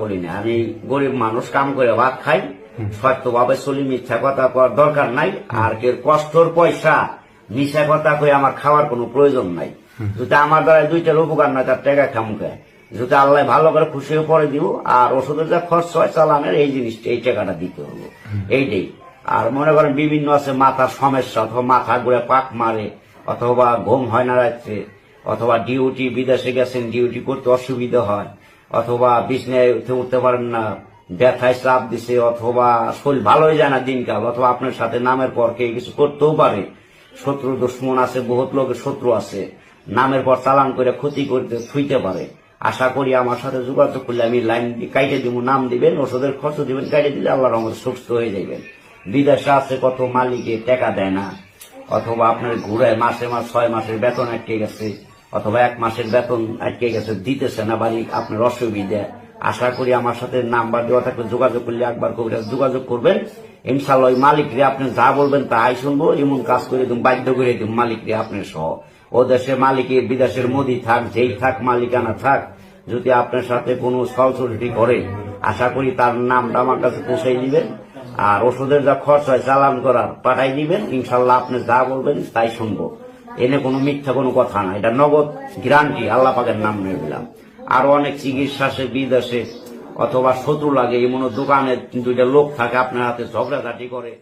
বলি না। আমি গরিব মানুষ, কাম করে ভাত খাই, সত্যভাবে চলি, মিথ্যা কথা করার দরকার নাই। আর কেউ কষ্টর পয়সা মিথ্যা কথা কই আমার খাওয়ার কোনো প্রয়োজন নাই। যদি আমার দ্বারা দুইটার উপকার না, তার টাকা খামুকে যদি আল্লাহ ভালো করে খুশি হয়ে পরে দিব। আর ওষুধের যা খরচ হয় চালানের এই জিনিসটা, এই টাকাটা দিতে হলো, এইটাই। আর মনে করেন বিভিন্ন আছে মাথার সমস্যা, অথবা মাথা ঘুরে পাক মারে, অথবা ঘুম হয় না রাত্রে, অথবা ডিউটি বিদেশে গেছেন, ডিউটি করতে অসুবিধা হয়, অথবা বিছনায় উঠতে পারেন না, ব্যথায় চাপ দিছে, অথবা শরীর ভালোই যায় না দিনকাল, অথবা আপনার সাথে নামের পর কে কিছু করতেও পারে, শত্রু দুশ্মন আছে, বহুত লোকের শত্রু আছে, নামের পর চালান করে ক্ষতি করতে থুইতে পারে। আশা করি আমার সাথে যোগাযোগ করলে আমি লাইন কাইটে দিব, নাম দিবেন, ওষুধের খরচ দিবেন, কাইটে দিলে আল্লাহর রহমতে সুস্থ হয়ে যাবেন। বিদেশে আছে কত মালিকে টাকা দেয় না, অথবা আপনার ঘুরায় মাসে মাস 6 মাসের বেতন আটকে গেছে, অথবা 1 মাসের বেতন আটকে গেছে, দিতেছে না বাড়ি, আপনার অসুবিধা। আশা করি আমার সাথে নাম্বার দেওয়া থাকলে যোগাযোগ করলে একবার যোগাযোগ করবেন। ইনশাল্লাহ ওই মালিকরে আপনি যা বলবেন তাই শুনবো, এমন কাজ করে দিন, বাধ্য করে দিন মালিকরে আপনার সহ। ও দেশের মালিকের, বিদেশের মোদি থাক, যেই থাক, মালিকানা থাক, যদি আপনার সাথে কোনো সলসলিটি করে, আশা করি তার নামটা আমার কাছে পৌঁছাই দিবেন। আর ওষুধের যা খরচ হয় চালান করার পাঠাই দিবেন, ইনশাল্লাহ আপনি যা বলবেন তাই শুনবো। এনে কোনো মিথ্যা কোনো কথা না, এটা নগদ গ্যারান্টি, আল্লাহ পাকের নাম নিয়ে দিলাম। আরো অনেক চিকিৎসা আছে বিদেশে, অথবা শত্রু লাগে এমন দোকানে 2টা লোক থাকে আপনার হাতে ঝগড়াঝাটি করে।